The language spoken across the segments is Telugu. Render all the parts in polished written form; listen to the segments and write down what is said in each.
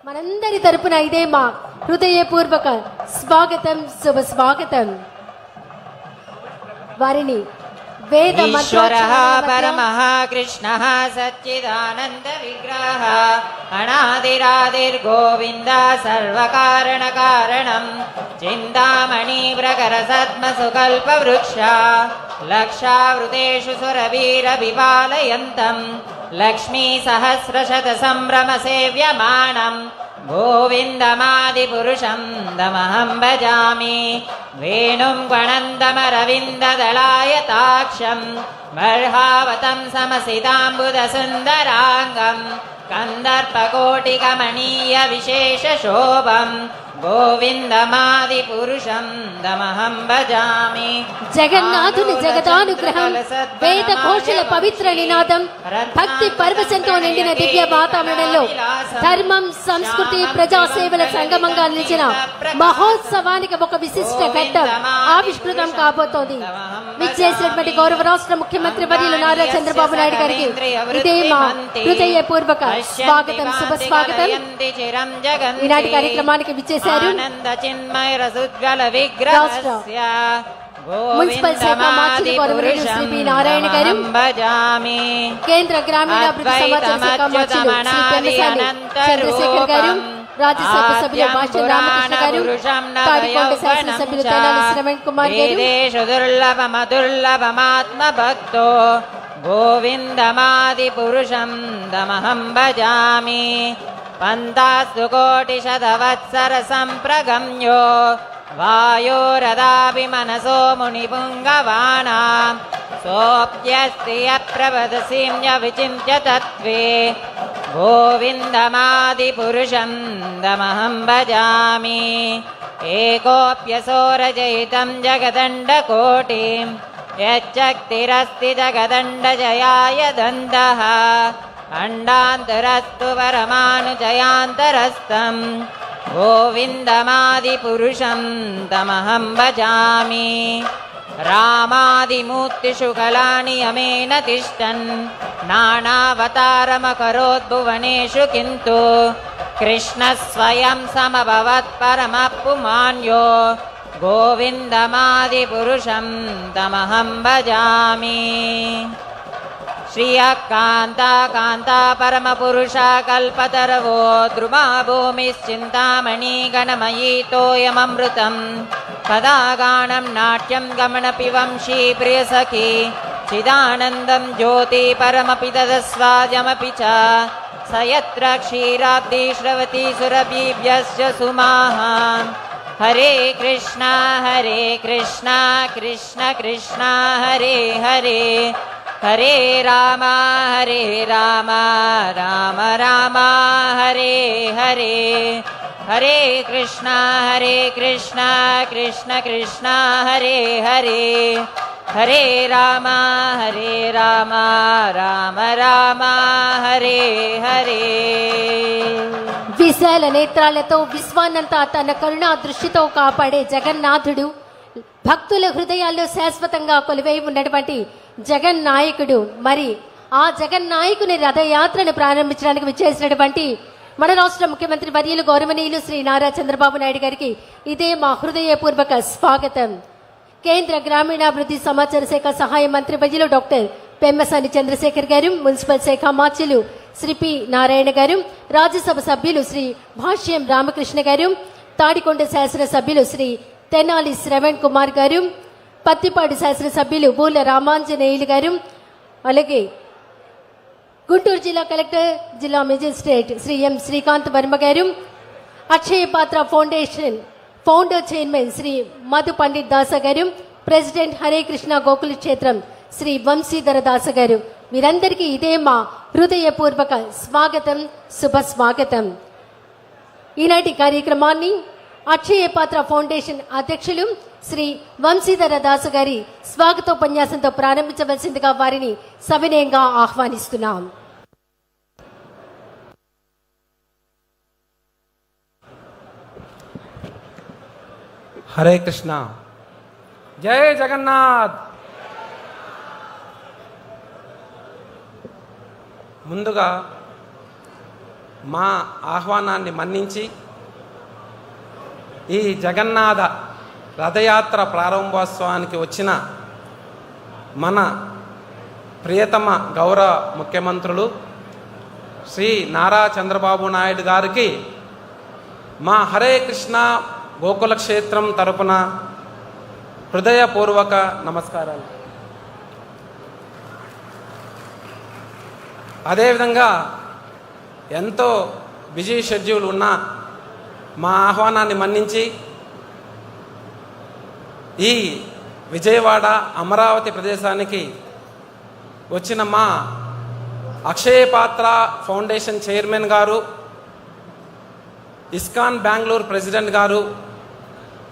మనందరి తరపున ఇదే మా హృదయపూర్వక స్వాగతం, శుభ స్వాగతం. వారిని వేద ఈశ్వరః పరమః కృష్ణః సచ్చిదానంద విగ్రహః అనాదిరాదిర్గోవింద సర్వకారణ కారణం చింతామణి ప్రకర సద్మసుకల్ప వృక్ష లక్షావృతేషు సురవీర విపాలయంతం లక్ష్మీ సహస్రశత సంభ్రమ సేవ్యమానం గోవిందమాది పురుషం దమహం భజామి. వేణుం గణందమరవిందదళాయతాక్షం బర్హావతం సమసితాంబుద సుందరాంగం కందర్పకోటికమణీయ విశేష శోభం గోవిందమాది పురుషం దమహం భజామి. జగన్నాథుని జగదానుగ్రహం, వేద ఘోషల పవిత్ర నినాదం, భక్తి పరవశంతో నిండిన దివ్య వాతావరణంలో ధర్మం, సంస్కృతి, ప్రజాసేవల సంగమంగా నిలిచిన మహోత్సవానికి ఒక విశిష్ట ఘట్టం ఆవిష్కృతం కాబోతోంది. విచ్చేసినటువంటి గౌరవ రాష్ట్ర ముఖ్యమంత్రి వర్యులు నారా చంద్రబాబు నాయుడు గారికి ఇదే మా హృదయపూర్వక స్వాగతం, శుభ స్వాగతం. ఈనాటి కార్యక్రమానికి విచ్చేశారు మున్సిపల్ శాఖ మార్చి గౌరవనీయులు శ్రీ పి నారాయణ గారు, కేంద్ర గ్రామీణాభివృద్ధి సమాచార శాఖ మార్చులు శ్రీ పెమ్మసాని చంద్రశేఖర్ గారు, రాజ్యసభ సభ్యులు భాష్యం రామకృష్ణ గారు, తాడికొండ శాసనసభ్యులు తెనాలి శ్రవణ్ కుమార్ గారు. దుర్లభమాత్మభక్తో గోవిందమాది పురుషం దమహం భజామి. పంతాస్తు కోటి శతవత్సర సంప్రగమ్యో వాయోరదాపి మనసో మునిపుంగవానాం సోప్యస్తి యప్రవదసీమ్య విచింత్య తత్వే గోవిందమాది పురుషం దమహం భజామి. ఏకోప్యసోరజయితం జగదండకోటిం యచ్చక్తిరస్తి జగదండజయాయ దందః అండాంతరస్తు పరమానుజయాంతరస్తం గోవిందమాది పురుషం తమహం భజామి. రామాదిమూర్తిషు కళాని యమేన తిష్టన్ నానావతారమకరోద్భువనేషు కింతు కృష్ణ స్వయం సమభవత్ పరమపుమాన్యో గోవిందమాది పురుషం తమహం భజామి. శ్రియకాంతా కాంతా పరమ పురుష కల్పతరవో ద్రుమా భూమిశ్చింతామణి గణమయీ తోయమమృతం పదాగానం నాట్యం గమనపి వంశీ ప్రియసఖీ చిదానందం జ్యోతి పరమపి తదస్వాద్యమపి చ సయత్ర క్షీరాబ్ది శ్రవతి సురభిభ్యశ్చ సుమాః. హరే కృష్ణ కృష్ణ కృష్ణ హరే హరే హరే రామ రామ రామ హరే హరే. హరే కృష్ణ కృష్ణ కృష్ణ హరే హరే హరే రామ రామ రామ హరే హరే. విశాల నేత్రాలతో విశ్వాన్నంతా తన కరుణా దృష్టితో కాపాడే జగన్నాథుడు, భక్తుల హృదయాల్లో శాశ్వతంగా కొలువై ఉన్నటువంటి జగన్నాయకుడు. మరి ఆ జగన్నాయకుని రథయాత్రను ప్రారంభించడానికి విచ్చేసినటువంటి మన రాష్ట్ర ముఖ్యమంత్రి వర్యులు గౌరవనీయులు శ్రీ నారా చంద్రబాబు నాయుడు గారికి ఇదే మా హృదయపూర్వక స్వాగతం. కేంద్ర గ్రామీణాభివృద్ధి సమాచార శాఖ సహాయ మంత్రి వర్యులు డాక్టర్ పెమ్మసాని చంద్రశేఖర్ గారు, మున్సిపల్ శాఖ మార్చులు శ్రీ పి నారాయణ గారు, రాజ్యసభ సభ్యులు శ్రీ భాష్యం రామకృష్ణ గారు, తాడికొండ శాసనసభ్యులు శ్రీ తెనాలి శ్రవణ్ కుమార్ గారు, పత్తిపాడు శాసనసభ్యులు బూల రామాంజనేయులు గారు, అలాగే గుంటూరు జిల్లా కలెక్టర్, జిల్లా మెజిస్ట్రేట్ శ్రీ ఎం శ్రీకాంత్ వర్మ గారు, Akshaya Patra foundation founder chairman Shri Madhu Pandit Dasa గారు, ప్రెసిడెంట్ హరే కృష్ణ గోకుల క్షేత్రం శ్రీ వంశీధర దాస గారు, వీరందరికీ ఇదే మా హృదయపూర్వక స్వాగతం, శుభ స్వాగతం. ఈనాటి కార్యక్రమాన్ని అక్షయ పాత్ర ఫౌండేషన్ అధ్యక్షులు శ్రీ వంశీధర దాసు గారి స్వాగతోపన్యాసంతో ప్రారంభించవలసిందిగా వారిని సవినయంగా ఆహ్వానిస్తున్నాం. హరే కృష్ణ. జై జగన్నాథ్. ముందుగా మా ఆహ్వానాన్ని మన్నించి ఈ జగన్నాథ రథయాత్ర ప్రారంభోత్సవానికి వచ్చిన మన ప్రియతమ గౌరవ ముఖ్యమంత్రులు శ్రీ నారా చంద్రబాబు నాయుడు గారికి మా హరే కృష్ణ గోకుల క్షేత్రం తరపున హృదయపూర్వక నమస్కారాలు. అదేవిధంగా ఎంతో బిజీ షెడ్యూల్ ఉన్న మా ఆహ్వానాన్ని మన్నించి ఈ విజయవాడ అమరావతి ప్రదేశానికి వచ్చిన మా అక్షయపాత్ర ఫౌండేషన్ చైర్మన్ గారు, ఇస్కాన్ బెంగళూరు ప్రెసిడెంట్ గారు,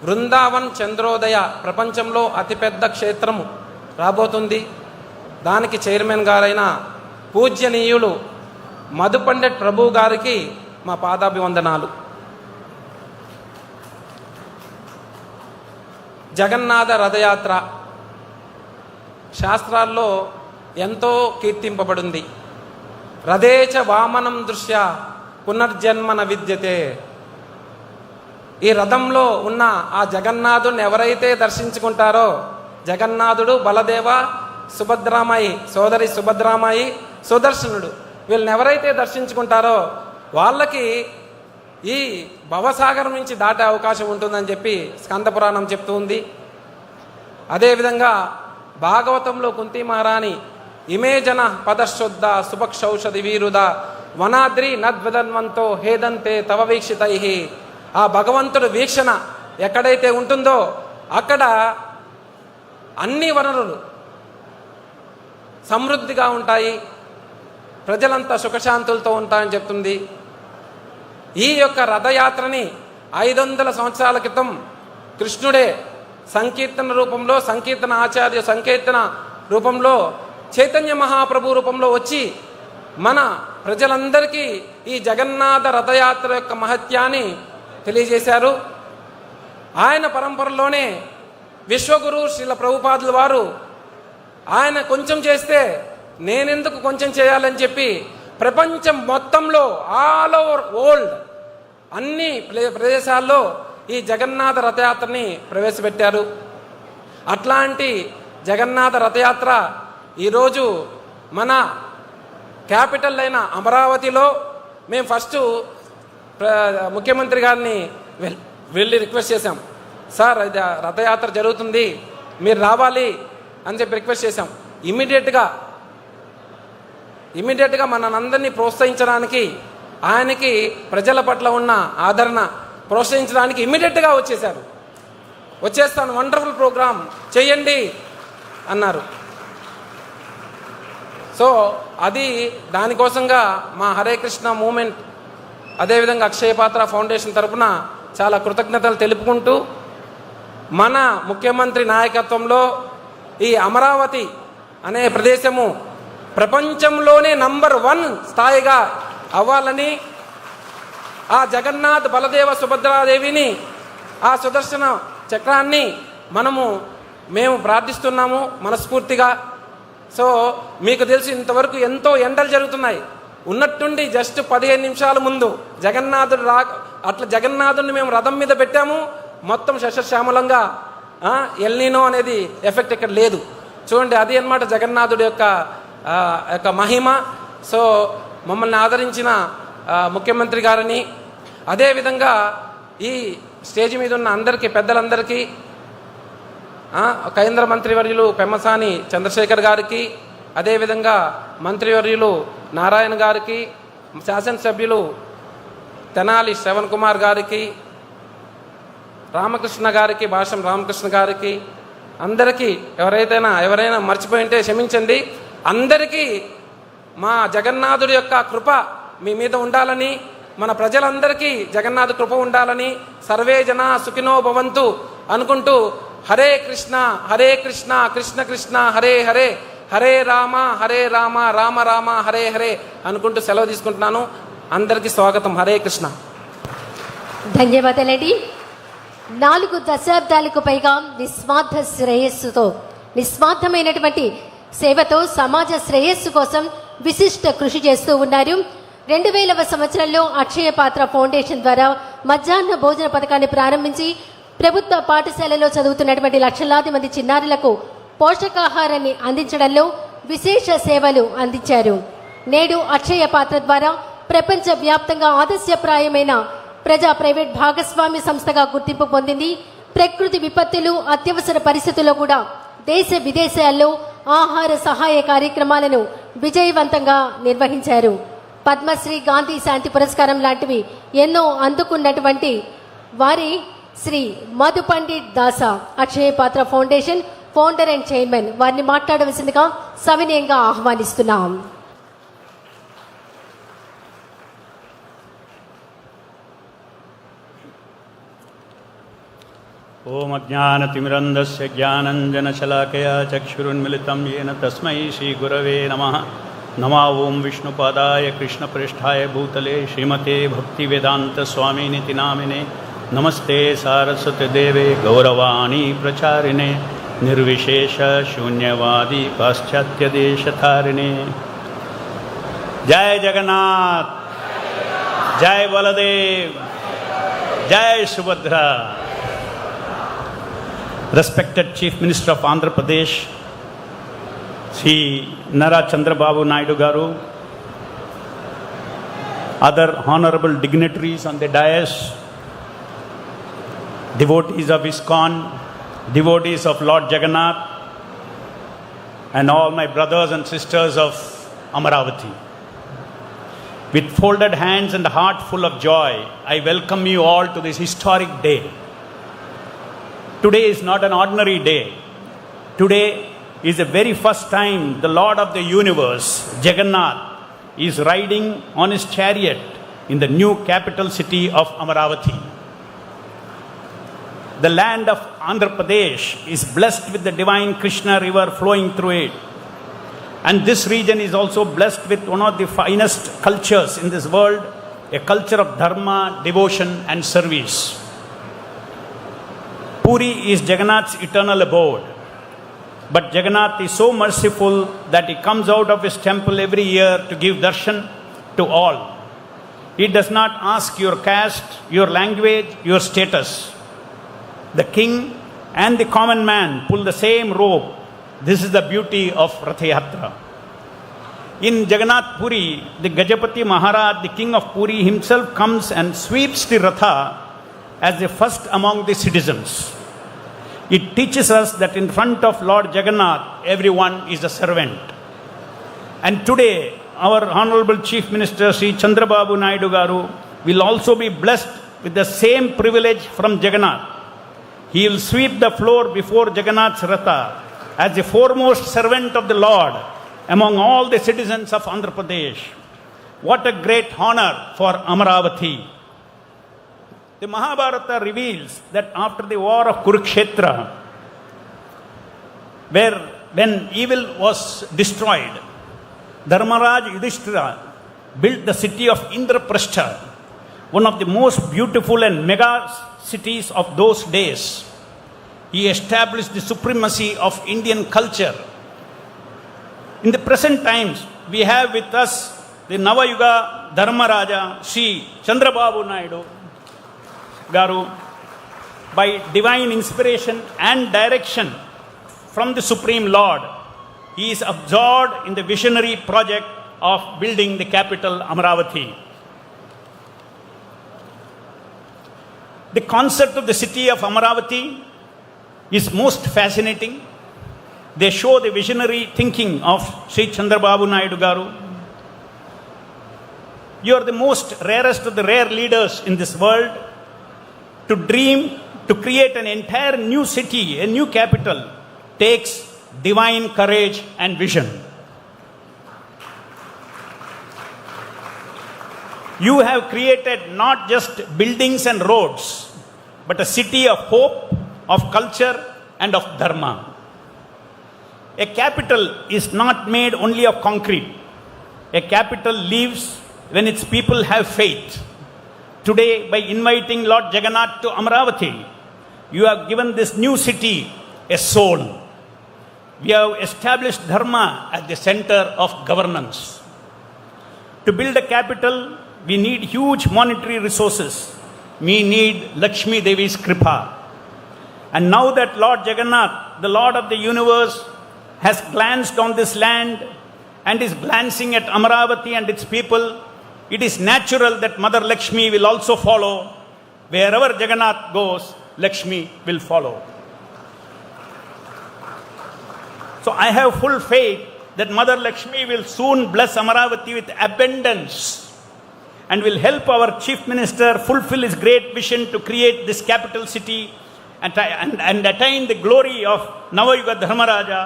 బృందావన్ చంద్రోదయ ప్రపంచంలో అతిపెద్ద క్షేత్రము రాబోతుంది, దానికి చైర్మన్ గారైన పూజ్యనీయులు మధుపండిట్ ప్రభు గారికి మా పాదాభివందనాలు. జగన్నాథ రథయాత్ర శాస్త్రాల్లో ఎంతో కీర్తింపబడింది. రథేచ వామనం దృశ్య పునర్జన్మన విద్యతే. ఈ రథంలో ఉన్న ఆ జగన్నాథుని ఎవరైతే దర్శించుకుంటారో, జగన్నాథుడు, బలదేవ, సుభద్రామాయి సోదరి సుభద్రామాయి, సుదర్శనుడు, వీళ్ళని ఎవరైతే దర్శించుకుంటారో వాళ్ళకి ఈ భవసాగరం నుంచి దాటే అవకాశం ఉంటుందని చెప్పి స్కంద పురాణం చెప్తూ ఉంది. అదేవిధంగా భాగవతంలో కుంతి మహారాణి ఇమే జన పదశుద్ధ సుభక్షౌషధి వీరుద వనాద్రి నద్వదన్వంతో హేదంతే తవ వీక్షితై. ఆ భగవంతుడు వీక్షణ ఎక్కడైతే ఉంటుందో అక్కడ అన్ని వనరులు సమృద్ధిగా ఉంటాయి, ప్రజలంతా సుఖశాంతులతో ఉంటాయని చెప్తుంది. ఈ యొక్క రథయాత్రని 500 సంవత్సరాల క్రితం కృష్ణుడే సంకీర్తన రూపంలో, సంకీర్తన ఆచార్య సంకీర్తన రూపంలో, చైతన్య మహాప్రభు రూపంలో వచ్చి మన ప్రజలందరికీ ఈ జగన్నాథ రథయాత్ర యొక్క మహత్యాన్ని తెలియజేశారు. ఆయన పరంపరలోనే విశ్వగురు శ్రీల ప్రభుపాదుల వారు ఆయన కొంచెం చేస్తే నేనెందుకు కొంచెం చేయాలని చెప్పి ప్రపంచం మొత్తంలో ఆల్ ఓవర్ వరల్డ్ అన్ని ప్రదేశాల్లో ఈ జగన్నాథ రథయాత్రని ప్రవేశపెట్టారు. అట్లాంటి జగన్నాథ రథయాత్ర ఈరోజు మన క్యాపిటల్ అయిన అమరావతిలో మేము ఫస్ట్ ముఖ్యమంత్రి గారిని వెళ్ళి రిక్వెస్ట్ చేశాం. సార్ ఇది రథయాత్ర జరుగుతుంది, మీరు రావాలి అని చెప్పి రిక్వెస్ట్ చేశాం. ఇమీడియట్గా మనందరినీ ప్రోత్సహించడానికి, ఆయనకి ప్రజల పట్ల ఉన్న ఆదరణ ప్రోత్సహించడానికి ఇమీడియట్గా వచ్చేశారు. వచ్చేస్తాను, వండర్ఫుల్ ప్రోగ్రామ్ చేయండి అన్నారు. సో అది దానికోసంగా మా హరే కృష్ణ మూమెంట్, అదేవిధంగా అక్షయపాత్ర ఫౌండేషన్ తరఫున చాలా కృతజ్ఞతలు తెలుపుకుంటూ, మన ముఖ్యమంత్రి నాయకత్వంలో ఈ అమరావతి అనే ప్రదేశము ప్రపంచంలోనే నంబర్ 1 స్థాయిగా అవ్వాలని, ఆ జగన్నాథ్ బలదేవ సుభద్రాదేవిని, ఆ సుదర్శన చక్రాన్ని మేము ప్రార్థిస్తున్నాము మనస్ఫూర్తిగా. సో మీకు తెలుసు ఇంతవరకు ఎంతో ఎండలు జరుగుతున్నాయి. ఉన్నట్టుండి జస్ట్ 15 నిమిషాల ముందు జగన్నాథుడు అట్లా జగన్నాథుడిని మేము రథం మీద పెట్టాము. మొత్తం శశశ్యామలంగా, ఎల్నీనో అనేది ఎఫెక్ట్ ఇక్కడ లేదు. చూడండి, అది అన్నమాట జగన్నాథుడి యొక్క మహిమ. సో మమ్మల్ని ఆదరించిన ముఖ్యమంత్రి గారిని, అదేవిధంగా ఈ స్టేజ్ మీద ఉన్న అందరికీ, పెద్దలందరికీ, కేంద్ర మంత్రివర్యులు పెమ్మసాని చంద్రశేఖర్ గారికి, అదేవిధంగా మంత్రివర్యులు నారాయణ గారికి, శాసనసభ్యులు తెనాలి శ్రవణ్ కుమార్ గారికి, రామకృష్ణ గారికి, భాషం రామకృష్ణ గారికి, అందరికీ ఎవరైనా మర్చిపోయింటే క్షమించండి. అందరికీ మా జగన్నాథుడి యొక్క కృప మీ మీద ఉండాలని, మన ప్రజలందరికీ జగన్నాథ కృప ఉండాలని, సర్వే జన సుఖినో భవంతు అనుకుంటూ హరే కృష్ణ కృష్ణ కృష్ణ హరే హరే, హరే రామ రామ రామ హరే హరే అనుకుంటూ సెలవు తీసుకుంటున్నాను. అందరికీ స్వాగతం. హరే కృష్ణ. ధన్యవాదాలండి. 4 దశాబ్దాలకు పైగా నిస్వార్థ శ్రేయస్సుతో, నిస్వార్థమైనటువంటి సేవతో సమాజ శ్రేయస్సు కోసం విశిష్ట కృషి చేస్తూ ఉన్నారు. 2000వ సంవత్సరంలో అక్షయ పాత్ర ఫౌండేషన్ ద్వారా మధ్యాహ్న భోజన పథకాన్ని ప్రారంభించి ప్రభుత్వ పాఠశాలలో చదువుతున్నటువంటి లక్షలాది మంది చిన్నారులకు పోషకాహారాన్ని అందించడంలో విశేష సేవలు అందించారు. నేడు అక్షయ పాత్ర ద్వారా ప్రపంచ వ్యాప్తంగా ఆదర్శప్రాయమైన ప్రజా ప్రైవేట్ భాగస్వామ్య సంస్థగా గుర్తింపు పొందింది. ప్రకృతి విపత్తులు, అత్యవసర పరిస్థితుల్లో కూడా దేశ విదేశాల్లో ఆహార సహాయ కార్యక్రమాలను విజయవంతంగా నిర్వహించారు. పద్మశ్రీ, గాంధీ శాంతి పురస్కారం లాంటివి ఎన్నో అందుకున్నటువంటి వారి శ్రీ మధు పండిట్ దాసా అక్షయ Patra foundation founder and chairman వారిని మాట్లాడవలసిందిగా సవినయంగా ఆహ్వానిస్తున్నాం. ఓం అజ్ఞానతిమిరంధస్య జ్ఞానంజనశలాకయా చక్షురున్మిళితం येन తస్మై శ్రీగురవే నమః. నమో ఓం విష్ణుపాదాయ కృష్ణప్రేష్ఠాయ భూతలే శ్రీమతే భక్తివేదాంతస్వామినితి నామినే. నమస్తే సారస్వతి దేవే గౌరవాణి ప్రచారిణే నిర్విశేష శూన్యవాది పాశ్చాత్యదేశతారిణే. జయ జగన్నాథ్, జయ బలదేవ్, జయ Subhadra. Respected Chief Minister of Andhra Pradesh, Sri Nara Chandrababu Naidu Garu, other honorable dignitaries on the dais, devotees of ISKCON, devotees of Lord Jagannath, and all my brothers and sisters of Amaravati. With folded hands and a heart full of joy, I welcome you all to this historic day. Today is not an ordinary day. Today is the very first time the Lord of the universe, Jagannath, is riding on his chariot in the new capital city of Amaravati. The land of Andhra Pradesh is blessed with the divine Krishna river flowing through it. And this region is also blessed with one of the finest cultures in this world, a culture of dharma, devotion and service. Puri is Jagannath's eternal abode. But Jagannath is so merciful that he comes out of his temple every year to give darshan to all. He does not ask your caste, your language, your status. The king and the common man pull the same rope. This is the beauty of Rath Yatra. In Jagannath Puri, the Gajapati Maharaj, the king of Puri himself comes and sweeps the Ratha as the first among the citizens. It teaches us that in front of Lord Jagannath, everyone is a servant. And today, our Honorable Chief Minister Sri Chandrababu Naidu Garu will also be blessed with the same privilege from Jagannath. He will sweep the floor before Jagannath's Ratha as the foremost servant of the Lord among all the citizens of Andhra Pradesh. What a great honor for Amaravati. The Mahabharata reveals that after the war of Kurukshetra, when evil was destroyed, Dharmaraj Yudhishthira built the city of Indraprastha, one of the most beautiful and mega cities of those days. He established the supremacy of Indian culture. In the present times, we have with us the Navayuga Dharmaraja Sri Chandrababu Naidu Garu. By divine inspiration and direction from the Supreme Lord, he is absorbed in the visionary project of building the capital Amaravati. The concept of the city of Amaravati is most fascinating. They show the visionary thinking of Sri Chandrababu Naidu Garu. You are the most rarest of the rare leaders in this world. To dream, to create an entire new city, a new capital, takes divine courage and vision. You have created not just buildings and roads, but a city of hope, of culture, and of dharma. A capital is not made only of concrete. A capital lives when its people have faith. Today, by inviting Lord Jagannath to Amaravati, you have given this new city a soul. We have established dharma at the center of governance. To build a capital, we need huge monetary resources. We need Lakshmi Devi's kripa. And now that Lord Jagannath, the Lord of the universe, has glanced on this land and is glancing at Amaravati and its people, it is natural that Mother Lakshmi will also follow. Wherever Jagannath goes, Lakshmi will follow. So I have full faith that Mother Lakshmi will soon bless Amaravati with abundance and will help our Chief Minister fulfill his great vision to create this capital city and attain the glory of Navayuga Dharmaraja,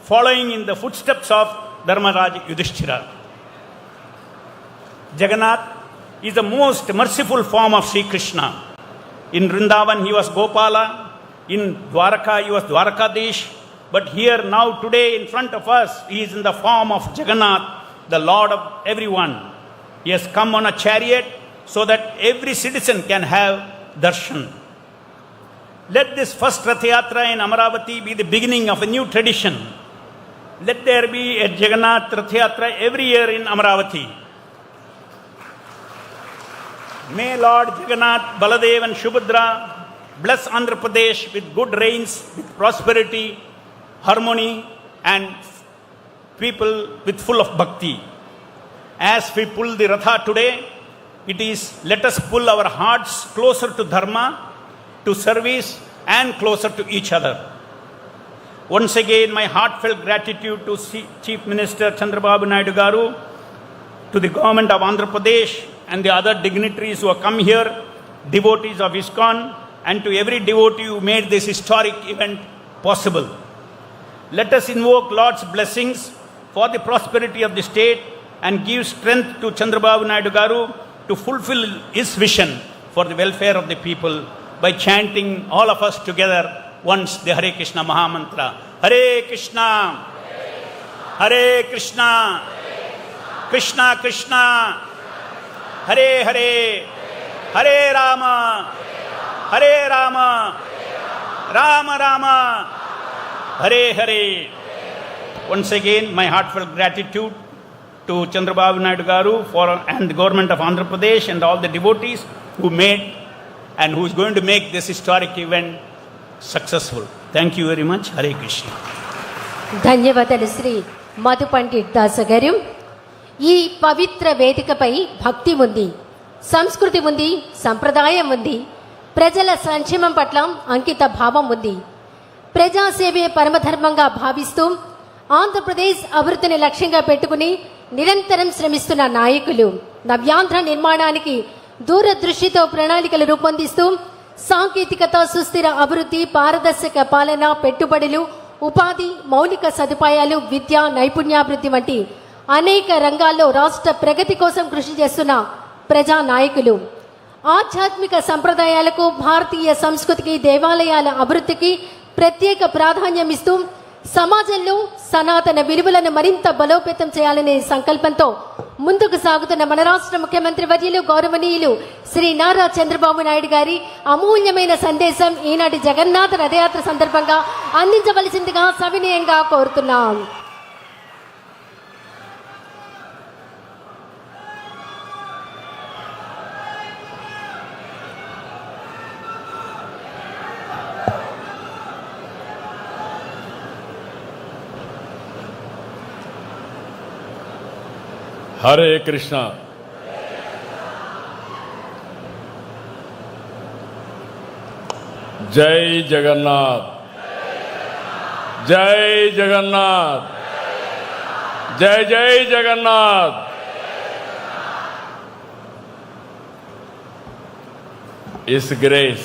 following in the footsteps of Dharmaraja Yudhishthira. Jagannath is the most merciful form of Sri Krishna. In Vrindavan he was Gopala, in Dwaraka he was Dwarakadesh, but here now today in front of us he is in the form of Jagannath, the Lord of everyone. He has come on a chariot so that every citizen can have darshan. Let this first Rath Yatra in Amaravati be the beginning of a new tradition. Let there be a Jagannath Rath Yatra every year in Amaravati. May Lord Jagannath, Baladev and Subhadra bless Andhra Pradesh with good rains, with prosperity, harmony and people with full of bhakti. As we pull the Ratha today, it is let us pull our hearts closer to Dharma, to service and closer to each other. Once again, my heartfelt gratitude to Chief Minister Chandrababu Naidu Garu, to the government of Andhra Pradesh and the other dignitaries who have come here, devotees of ISKCON, and to every devotee who made this historic event possible. Let us invoke Lord's blessings for the prosperity of the state and give strength to Chandrababu Naidu Garu to fulfill his vision for the welfare of the people by chanting all of us together once the Hare Krishna Mahamantra. Hare Krishna, Hare Krishna, Krishna Krishna, Hare Hare, Hare Rama, Hare Rama, Rama Rama, Hare Hare. Once again, my heartfelt gratitude to Chandrababu Naidu Garu and the government of Andhra Pradesh and all the devotees who made and who is going to make this historic event successful. Thank you very much. Hare Krishna. ధన్యవాదాలు శ్రీ మధు పండిట్ దాస గారు. ఈ పవిత్ర వేదికపై భక్తి ఉంది, సంస్కృతి ఉంది, సంప్రదాయం ఉంది, ప్రజల సంక్షేమం పట్ల అంకిత భావం ఉంది. ప్రజాసేవే పరమధర్మంగా భావిస్తూ ఆంధ్రప్రదేశ్ అభివృద్ధిని లక్ష్యంగా పెట్టుకుని నిరంతరం శ్రమిస్తున్న నాయకులు, నవ్యాంధ్ర నిర్మాణానికి దూరదృష్టితో ప్రణాళికలు రూపొందిస్తూ సాంకేతికత, సుస్థిర అభివృద్ధి, పారదర్శక పాలన, పెట్టుబడులు, ఉపాధి, మౌలిక సదుపాయాలు, విద్య, నైపుణ్యాభివృద్ధి వంటి అనేక రంగాల్లో రాష్ట్ర ప్రగతి కోసం కృషి చేస్తున్న ప్రజా నాయకులు, ఆధ్యాత్మిక సంప్రదాయాలకు, భారతీయ సంస్కృతికి, దేవాలయాల అభివృద్ధికి ప్రత్యేక ప్రాధాన్యం ఇస్తూ సమాజంలో సనాతన విలువలను మరింత బలోపేతం చేయాలనే సంకల్పంతో ముందుకు సాగుతున్న మన రాష్ట్ర ముఖ్యమంత్రి వర్యులు గౌరవనీయులు శ్రీ నారా చంద్రబాబు నాయుడు గారి అమూల్యమైన సందేశం ఈనాటి జగన్నాథ రథయాత్ర సందర్భంగా అందించవలసిందిగా సవినయంగా కోరుతున్నాం. हरे कृष्णा। जय जगन्नाथ, जय जगन्नाथ, जय जय जगन्नाथ। इस ग्रेस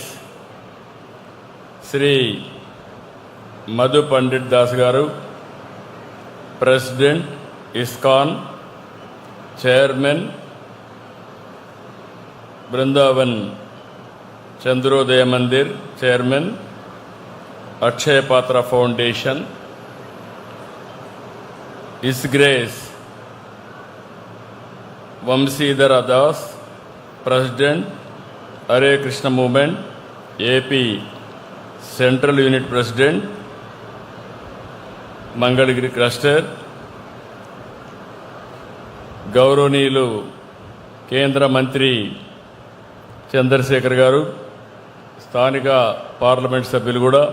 श्री मधु पंडित दास गारू, president ISKCON, chairman Vrindavan Chandrodaya Mandir, chairman Akshaya Patra foundation, his grace Vamshidhar Das, president Hare Krishna movement AP central unit president Mangalagiri cluster, గౌరవనీయులు కేంద్ర మంత్రి చంద్రశేఖర్ గారు, స్థానిక పార్లమెంట్ సభ్యులు కూడా,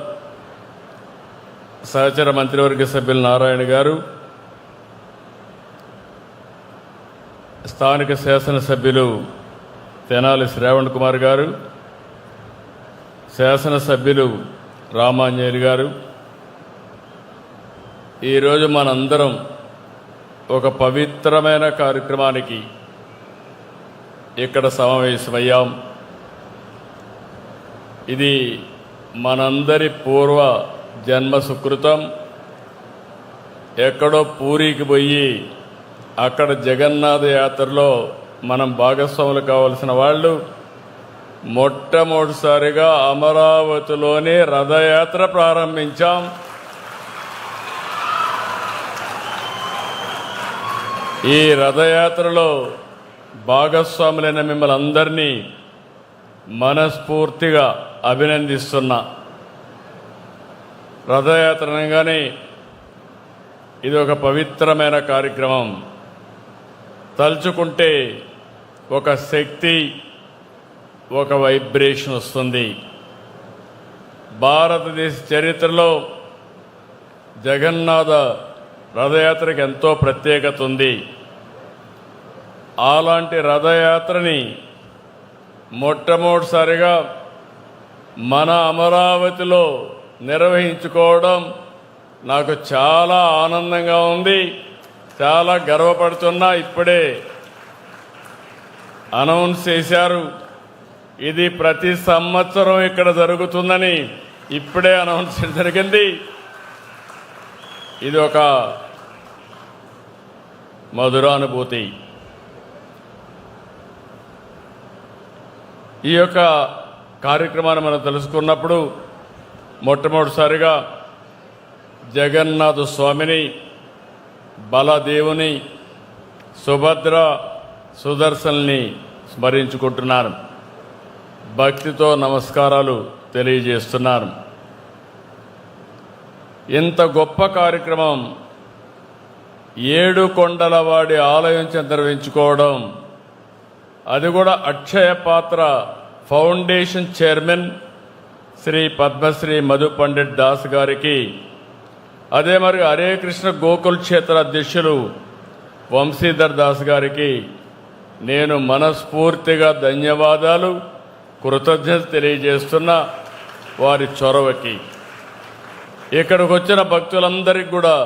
సహచర మంత్రివర్గ సభ్యులు నారాయణ గారు, స్థానిక శాసనసభ్యులు తెనాలి శ్రావణ్ కుమార్ గారు, శాసనసభ్యులు రామాంజనేయులు గారు, ఈరోజు మనందరం ఒక పవిత్రమైన కార్యక్రమానికి ఇక్కడ సమావేశమయ్యాం. ఇది మనందరి పూర్వ జన్మ సుకృతం. ఎక్కడో పూరికి పోయి అక్కడ జగన్నాథ యాత్రలో మనం భాగస్వాములు కావలసిన వాళ్ళు మొట్టమొదటిసారిగా అమరావతిలోనే రథయాత్ర ప్రారంభించాం. ఈ రథయాత్రలో భాగస్వాములైన మిమ్మల్ని అందరినీ మనస్ఫూర్తిగా అభినందిస్తున్నా. రథయాత్ర అనగానే ఇది ఒక పవిత్రమైన కార్యక్రమం. తలుచుకుంటే ఒక శక్తి, ఒక వైబ్రేషన్ వస్తుంది. భారతదేశ చరిత్రలో జగన్నాథ రథయాత్రకి ఎంతో ప్రత్యేకత ఉంది. అలాంటి రథయాత్రని మొట్టమొదటిసారిగా మన అమరావతిలో నిర్వహించుకోవడం నాకు చాలా ఆనందంగా ఉంది. చాలా గర్వపడుతున్నా. ఇప్పుడే అనౌన్స్ చేశారు, ఇది ప్రతి సంవత్సరం ఇక్కడ జరుగుతుందని. ఇప్పుడే అనౌన్స్ జరిగింది. ఇది ఒక మధురానుభూతి. ఈ యొక్క కార్యక్రమాన్ని మనం తెలుసుకున్నప్పుడు మొట్టమొదటిసారిగా జగన్నాథ స్వామిని, బలదేవుని, సుభద్ర, సుదర్శన్ని స్మరించుకుంటున్నాను. భక్తితో నమస్కారాలు తెలియజేస్తున్నాను. ఇంత గొప్ప కార్యక్రమం 7 కొండలవాడి ఆలయం నిర్వహించుకోవడం, అది కూడా అక్షయ పాత్ర ఫౌండేషన్ చైర్మన్ శ్రీ పద్మశ్రీ మధు పండిట్ దాస్ గారికి, అదే మరి హరే కృష్ణ గోకుల్ క్షేత్ర అధ్యక్షులు వంశీధర్ దాస్ గారికి నేను మనస్ఫూర్తిగా ధన్యవాదాలు, కృతజ్ఞత తెలియజేస్తున్నా. వారి చొరవకి ఇక్కడికి వచ్చిన భక్తులందరికీ కూడా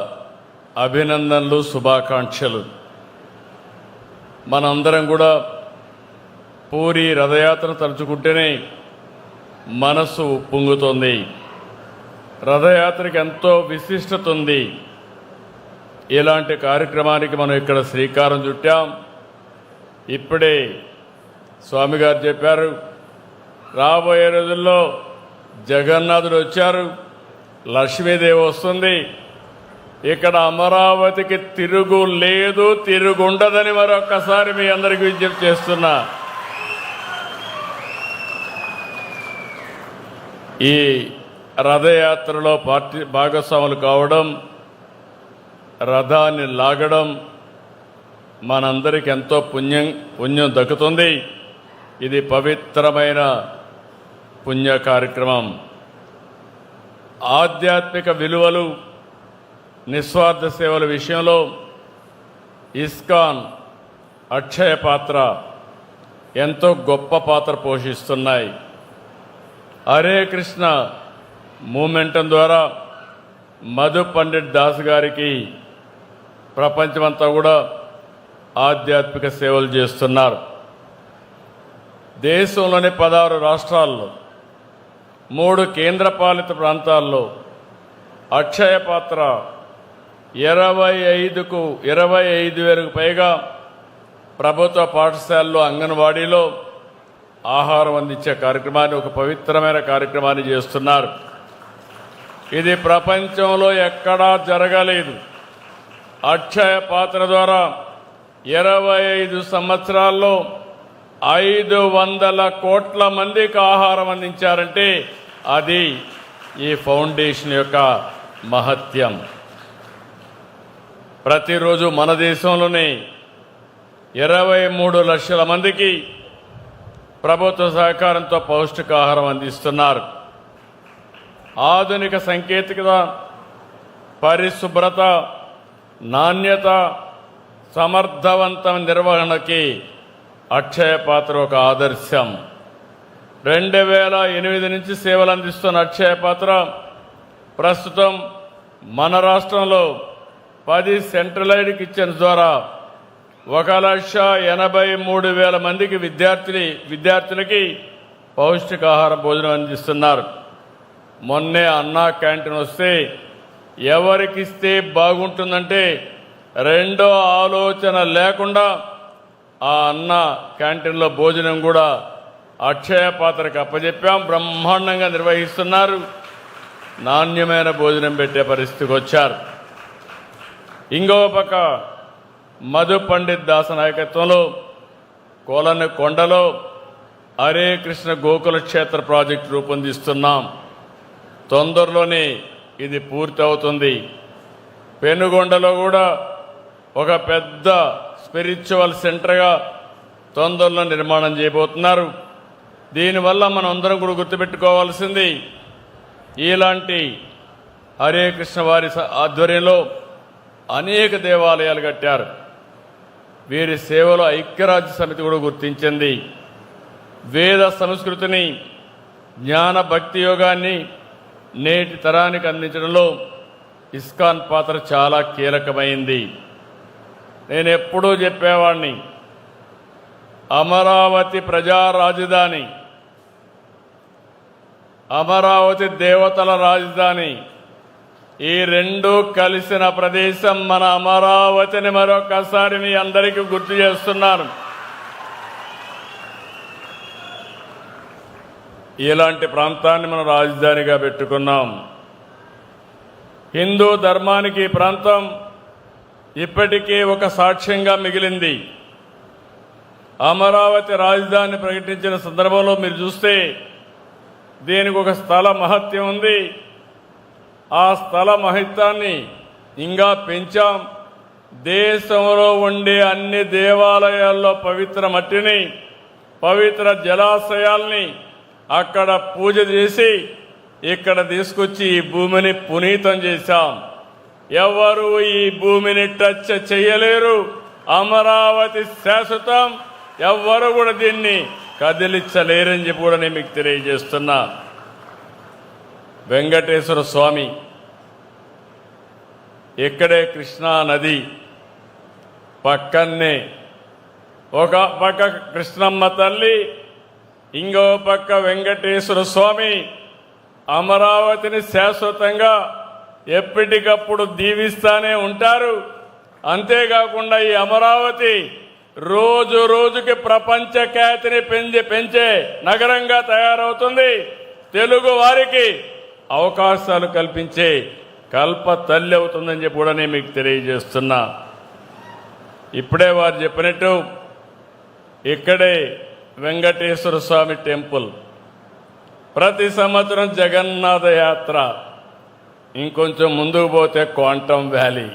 అభినందనలు, శుభాకాంక్షలు. మనందరం కూడా పూరి రథయాత్ర తలుచుకుంటేనే మనస్సు పొంగుతోంది. రథయాత్రకి ఎంతో విశిష్టత ఉంది. ఇలాంటి కార్యక్రమానికి మనం ఇక్కడ శ్రీకారం చుట్టాం. ఇప్పుడే స్వామి గారు చెప్పారు, రాబోయే రోజుల్లో జగన్నాథుడు వచ్చారు, లక్ష్మీదేవి వస్తుంది. ఇక్కడ అమరావతికి తిరుగు లేదు, తిరుగుండదని మరొక్కసారి మీ అందరికీ విజ్ఞప్తి చేస్తున్నా. ఈ రథయాత్రలో భాగస్వాములు కావడం, రథాన్ని లాగడం మనందరికీ ఎంతో పుణ్యం దక్కుతుంది. ఇది పవిత్రమైన పుణ్య కార్యక్రమం. ఆధ్యాత్మిక విలువలు, నిస్వార్థ సేవల విషయంలో ఇస్కాన్, అక్షయ పాత్ర ఎంతో గొప్ప పాత్ర పోషిస్తున్నాయి. హరే కృష్ణ మూమెంటం ద్వారా మధు పండిట్ దాస్ గారికి ప్రపంచమంతా కూడా ఆధ్యాత్మిక సేవలు చేస్తున్నారు. దేశంలోని 16 రాష్ట్రాల్లో 3 కేంద్రపాలిత ప్రాంతాల్లో అక్షయ పాత్ర 25,000కు పైగా ప్రభుత్వ పాఠశాలలో, అంగన్వాడీలో ఆహారం అందించే కార్యక్రమాన్ని, ఒక పవిత్రమైన కార్యక్రమాన్ని చేస్తున్నారు. ఇది ప్రపంచంలో ఎక్కడా జరగలేదు. అక్షయ పాత్ర ద్వారా 25 సంవత్సరాల్లో 500 కోట్ల మందికి ఆహారం అందించారంటే అది ఈ ఫౌండేషన్ యొక్క మహత్యం. ప్రతిరోజు మన దేశంలోనే 23 లక్షల మందికి ప్రభుత్వ సహకారంతో పౌష్టికాహారం అందిస్తున్నారు. ఆధునిక సాంకేతికత, పరిశుభ్రత, నాణ్యత, సమర్థవంతమైన నిర్వహణకి అక్షయ పాత్ర ఒక ఆదర్శం. 2008 నుంచి సేవలు అందిస్తున్న అక్షయ పాత్ర ప్రస్తుతం మన రాష్ట్రంలో 10 సెంట్రలైజ్డ్ కిచెన్స్ ద్వారా 1,83,000 మందికి విద్యార్థులకి పౌష్టికాహార భోజనం అందిస్తున్నారు. మొన్నే అన్నా క్యాంటీన్ వస్తే ఎవరికిస్తే బాగుంటుందంటే రెండో ఆలోచన లేకుండా ఆ అన్న క్యాంటీన్లో భోజనం కూడా అక్షయ పాత్రకు అప్పచెప్పాం. బ్రహ్మాండంగా నిర్వహిస్తున్నారు. నాణ్యమైన భోజనం పెట్టే పరిస్థితికి వచ్చారు. ఇంకో పక్క మధు పండిత్ దాస నాయకత్వంలో కొండలో హరే కృష్ణ గోకుల క్షేత్ర ప్రాజెక్టు రూపొందిస్తున్నాం. తొందరలోనే ఇది పూర్తి అవుతుంది. పెనుగొండలో కూడా ఒక పెద్ద స్పిరిచువల్ సెంటర్గా తొందరలో నిర్మాణం చేయబోతున్నారు. దీనివల్ల మనం అందరం కూడా గుర్తుపెట్టుకోవాల్సింది, ఇలాంటి హరే కృష్ణ వారి ఆధ్వర్యంలో అనేక దేవాలయాలు కట్టారు. వీరి సేవలో ఐక్యరాజ్య సమితి కూడా గుర్తించింది. వేద సంస్కృతిని, జ్ఞాన భక్తి యోగాన్ని నేటి తరానికి అందించడంలో ఇస్కాన్ పాత్ర చాలా కీలకమైంది. నేను ఎప్పుడూ చెప్పేవాడిని, అమరావతి ప్రజా రాజధాని, అమరావతి దేవతల రాజధాని, ఈ రెండు కలిసిన ప్రదేశం మన అమరావతిని మరొకసారి మీ అందరికీ గుర్తు చేస్తున్నాను. ఇలాంటి ప్రాంతాన్ని మనం రాజధానిగా పెట్టుకున్నాం. హిందూ ధర్మానికి ఈ ప్రాంతం ఇప్పటికీ ఒక సాక్ష్యంగా మిగిలింది. అమరావతి రాజధాని ప్రకటించిన సందర్భంలో మీరు చూస్తే దీనికి ఒక స్థల మహత్యం ఉంది. ఆ స్థల మహత్యాన్ని ఇంకా పెంచాం. దేశంలో ఉండే అన్ని దేవాలయాల్లో పవిత్ర మట్టిని, పవిత్ర జలాశయాల్ని అక్కడ పూజ చేసి ఇక్కడ తీసుకొచ్చి ఈ భూమిని పునీతం చేశాం. ఎవరు ఈ భూమిని టచ్ చేయలేరు. అమరావతి శాశ్వతం. ఎవ్వరు కూడా దీన్ని కదిలించలేరని చెప్పి కూడా నేను మీకు తెలియజేస్తున్నా. వెంకటేశ్వర స్వామి ఇక్కడే కృష్ణా నది పక్కనే, ఒక పక్క కృష్ణమ్మ తల్లి, ఇంకో పక్క వెంకటేశ్వర స్వామి అమరావతిని శాశ్వతంగా ఎప్పటికప్పుడు దీవిస్తానే ఉంటారు. అంతేకాకుండా ఈ అమరావతి రోజు రోజుకి ప్రపంచ ఖ్యాతిని పెంచే నగరంగా తయారవుతుంది. తెలుగు వారికి అవకాశాలు కల్పించే కల్ప తల్లి అవుతుందని చెప్పి కూడా నేను మీకు తెలియజేస్తున్నా. ఇప్పుడే వారు చెప్పినట్టు ఇక్కడే వెంకటేశ్వర స్వామి టెంపుల్, ప్రతి సంవత్సరం జగన్నాథ యాత్ర, ఇంకొంచెం ముందుకు పోతే క్వాంటమ్ వ్యాలీ.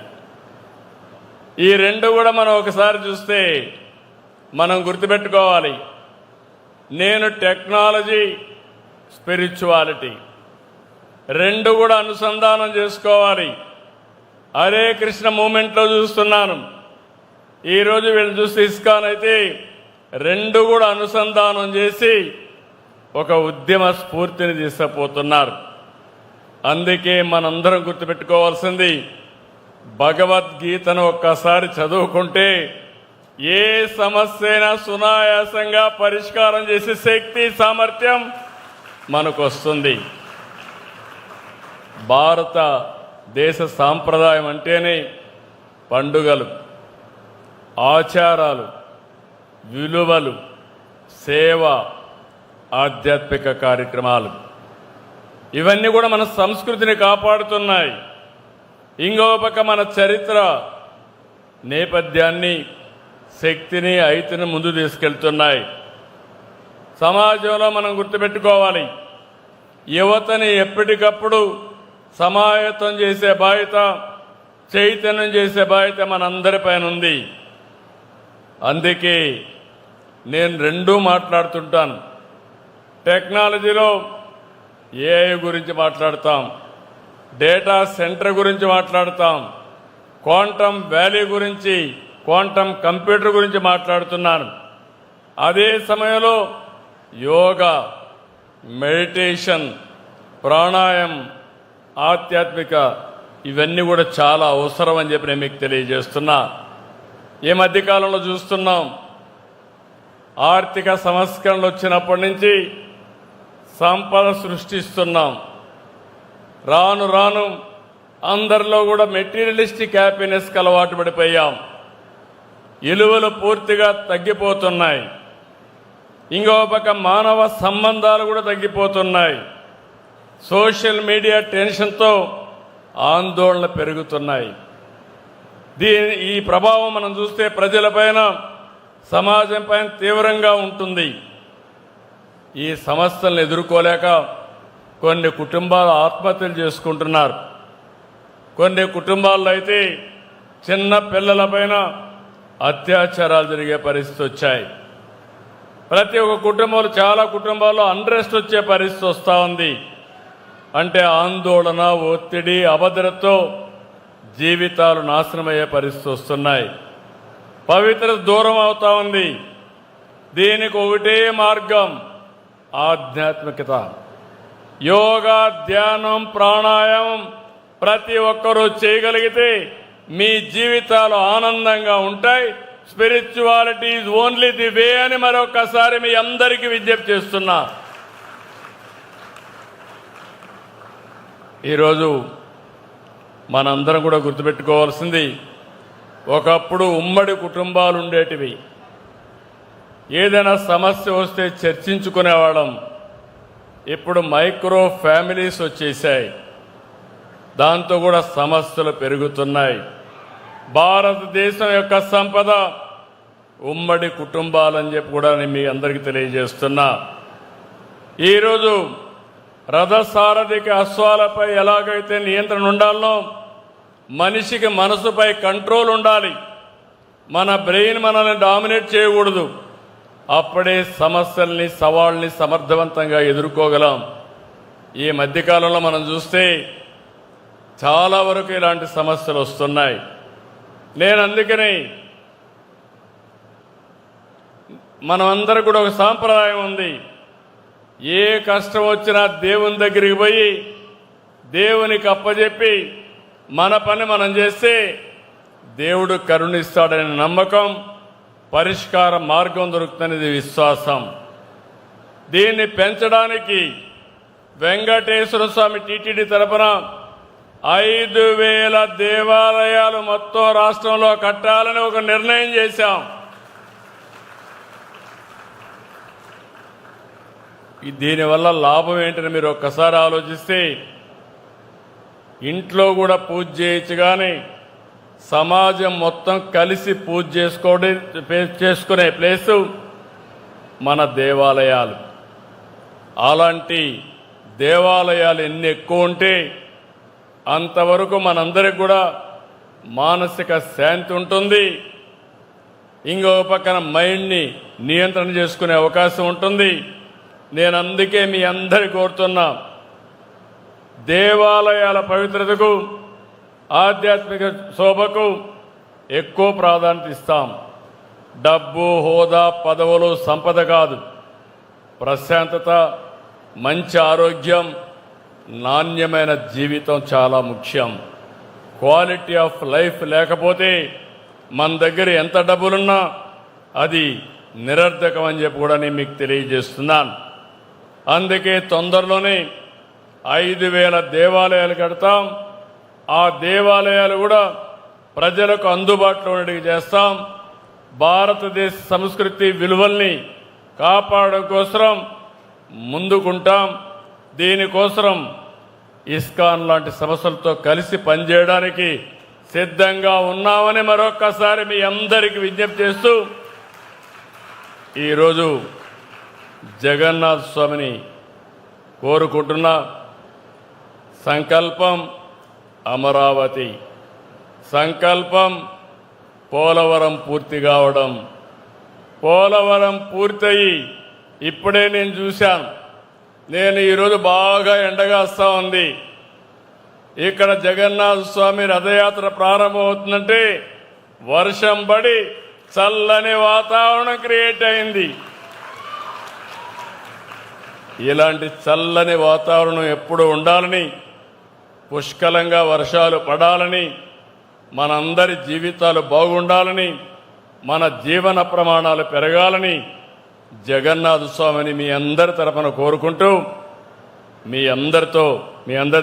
ఈ రెండు కూడా మనం ఒకసారి చూస్తే మనం గుర్తుపెట్టుకోవాలి. నేను టెక్నాలజీ, స్పిరిచువాలిటీ రెండు కూడా అనుసంధానం చేసుకోవాలి. హరే కృష్ణ మూమెంట్లో చూస్తున్నాను. ఈరోజు వీళ్ళు చూస్తే ఇస్కాన్ అయితే రెండు కూడా అనుసంధానం చేసి ఒక ఉద్యమ స్ఫూర్తిని తీసుకుపోతున్నారు. అందుకే మనందరం గుర్తుపెట్టుకోవాల్సింది, భగవద్గీతను ఒక్కసారి చదువుకుంటే ఏ సమస్య అయినా సునాయాసంగా పరిష్కారం చేసే శక్తి, సామర్థ్యం మనకు వస్తుంది. భారతదేశ సాంప్రదాయం అంటేనే పండుగలు, ఆచారాలు, విలువలు, సేవ, ఆధ్యాత్మిక కార్యక్రమాలు, ఇవన్నీ కూడా మన సంస్కృతిని కాపాడుతున్నాయి. ఇంకో పక్క మన చరిత్ర నేపథ్యాన్ని, శక్తిని, ఐతిని ముందు తీసుకెళ్తున్నాయి. సమాజంలో మనం గుర్తుపెట్టుకోవాలి, యువతని ఎప్పటికప్పుడు సమాయత్తం చేసే బాధ్యత, చైతన్యం చేసే బాధ్యత మనందరిపైన ఉంది. అందుకే నేను రెండూ మాట్లాడుతుంటాను. టెక్నాలజీలో ఏఐ గురించి మాట్లాడతాం, డేటా సెంటర్ గురించి మాట్లాడతాం, క్వాంటమ్ వ్యాలీ గురించి, క్వాంటమ్ కంప్యూటర్ గురించి మాట్లాడుతున్నాను. అదే సమయంలో యోగా, మెడిటేషన్, ప్రాణాయామం, ఆధ్యాత్మిక ఇవన్నీ కూడా చాలా అవసరం అని చెప్పి నేను మీకు తెలియజేస్తున్నా. ఈ మధ్యకాలంలో చూస్తున్నాం, ఆర్థిక సంస్కరణలు వచ్చినప్పటి నుంచి సంపద సృష్టిస్తున్నాం. రాను రాను అందరిలో కూడా మెటీరియలిస్టిక్ హ్యాపీనెస్కి అలవాటు పడిపోయాం. విలువలు పూర్తిగా తగ్గిపోతున్నాయి. ఇంకో పక్క మానవ సంబంధాలు కూడా తగ్గిపోతున్నాయి. సోషల్ మీడియా టెన్షన్తో ఆందోళన పెరుగుతున్నాయి. ఈ ప్రభావం మనం చూస్తే ప్రజలపైన, సమాజం పైన తీవ్రంగా ఉంటుంది. ఈ సమస్యలను ఎదుర్కోలేక కొన్ని కుటుంబాలు ఆత్మహత్యలు చేసుకుంటున్నారు. కొన్ని కుటుంబాల్లో అయితే చిన్న పిల్లలపైన అత్యాచారాలు జరిగే పరిస్థితి వచ్చాయి. ప్రతి ఒక్క కుటుంబంలో, చాలా కుటుంబాల్లో అన్రెస్ట్ వచ్చే పరిస్థితి వస్తూ ఉంది. అంటే ఆందోళన, ఒత్తిడి, అభద్రతతో జీవితాలు నాశనమయ్యే పరిస్థితి వస్తున్నాయి. పవిత్రత దూరం అవుతా ఉంది. దీనికి ఒకటే మార్గం, ఆధ్యాత్మికత. యోగా, ధ్యానం, ప్రాణాయామం ప్రతి ఒక్కరూ చేయగలిగితే మీ జీవితాలు ఆనందంగా ఉంటాయి. Spirituality is only the way అని మరొకసారి మీ అందరికీ విజ్ఞప్తి చేస్తున్నా. ఈరోజు మనందరం కూడా గుర్తుపెట్టుకోవాల్సింది, ఒకప్పుడు ఉమ్మడి కుటుంబాలు ఉండేటివి. ఏదైనా సమస్య వస్తే చర్చించుకునేవాళ్ళం. ఇప్పుడు మైక్రో ఫ్యామిలీస్ వచ్చేసాయి. దాంతో కూడా సమస్యలు పెరుగుతున్నాయి. భారతదేశం యొక్క సంపద ఉమ్మడి కుటుంబాలని చెప్పి కూడా నేను మీ అందరికీ తెలియజేస్తున్నా. ఈరోజు రథసారథికి అశ్వాలపై ఎలాగైతే నియంత్రణ ఉండాలనో, మనిషికి మనసుపై కంట్రోల్ ఉండాలి. మన బ్రెయిన్ మనల్ని డామినేట్ చేయకూడదు. అప్పుడే సమస్యల్ని, సవాళ్ళని సమర్థవంతంగా ఎదుర్కోగలం. ఈ మధ్యకాలంలో మనం చూస్తే చాలా వరకు ఇలాంటి సమస్యలు వస్తున్నాయి. నేను అందుకని మనమందరం కూడా ఒక సాంప్రదాయం ఉంది. ఏ కష్టం వచ్చినా దేవుని దగ్గరికి పోయి దేవునికి అప్పచెప్పి మన పని మనం చేస్తే దేవుడు కరుణిస్తాడనే నమ్మకం, పరిష్కార మార్గం దొరుకుతుందనేది విశ్వాసం. దీన్ని పెంచడానికి వెంకటేశ్వర స్వామి టీటీడీ తరపున 5,000 దేవాలయాలు మొత్తం రాష్ట్రంలో కట్టాలని ఒక నిర్ణయం చేశాం. దీనివల్ల లాభం ఏంటని మీరు ఒక్కసారి ఆలోచిస్తే, ఇంట్లో కూడా పూజ చేయొచ్చు, కానీ సమాజం మొత్తం కలిసి పూజ చేసుకునే ప్లేసు మన దేవాలయాలు. అలాంటి దేవాలయాలు ఎన్ని ఎక్కువ ఉంటే అంతవరకు మనందరికి కూడా మానసిక శాంతి ఉంటుంది. ఇంకో పక్కన మైండ్ని నియంత్రణ చేసుకునే అవకాశం ఉంటుంది. నేను అందుకే మీ అందరి కోరుతున్నా, దేవాలయాల పవిత్రతకు, ఆధ్యాత్మిక శోభకు ఎక్కువ ప్రాధాన్యత ఇస్తాం. డబ్బు, హోదా, పదవులు సంపద కాదు. ప్రశాంతత, మంచి ఆరోగ్యం, నాణ్యమైన జీవితం చాలా ముఖ్యం. క్వాలిటీ ఆఫ్ లైఫ్ లేకపోతే మన దగ్గర ఎంత డబ్బులున్నా అది నిరర్ధకం అని చెప్పి కూడా నేను మీకు తెలియజేస్తున్నాను. అందుకే తొందరలోనే 5,000 దేవాలయాలు కడతాం. ఆ దేవాలయాలు కూడా ప్రజలకు అందుబాటులో ఉండేవి చేస్తాం. భారతదేశ సంస్కృతి విలువల్ని కాపాడడం కోసం ముందుకుంటాం. దీనికోసం ఇస్కాన్ లాంటి సంస్థలతో కలిసి పనిచేయడానికి సిద్ధంగా ఉన్నామని మరొక్కసారి మీ అందరికీ విజ్ఞప్తి చేస్తూ, ఈరోజు జగన్నాథ స్వామిని కోరుకుంటున్నా. సంకల్పం అమరావతి, సంకల్పం పోలవరం పూర్తి కావడం, పోలవరం పూర్తయి ఇప్పుడే నేను చూశాను. నేను ఈరోజు బాగా ఎండగాస్తా ఉంది. ఇక్కడ జగన్నాథ స్వామి రథయాత్ర ప్రారంభమవుతుందంటే వర్షం పడి చల్లని వాతావరణం క్రియేట్ అయింది. ఇలాంటి చల్లని వాతావరణం ఎప్పుడు ఉండాలని, పుష్కలంగా వర్షాలు పడాలని, మనందరి జీవితాలు బాగుండాలని, మన జీవన ప్రమాణాలు పెరగాలని జగన్నాథ స్వామిని మీ అందరి తరపున కోరుకుంటూ మీ అందరి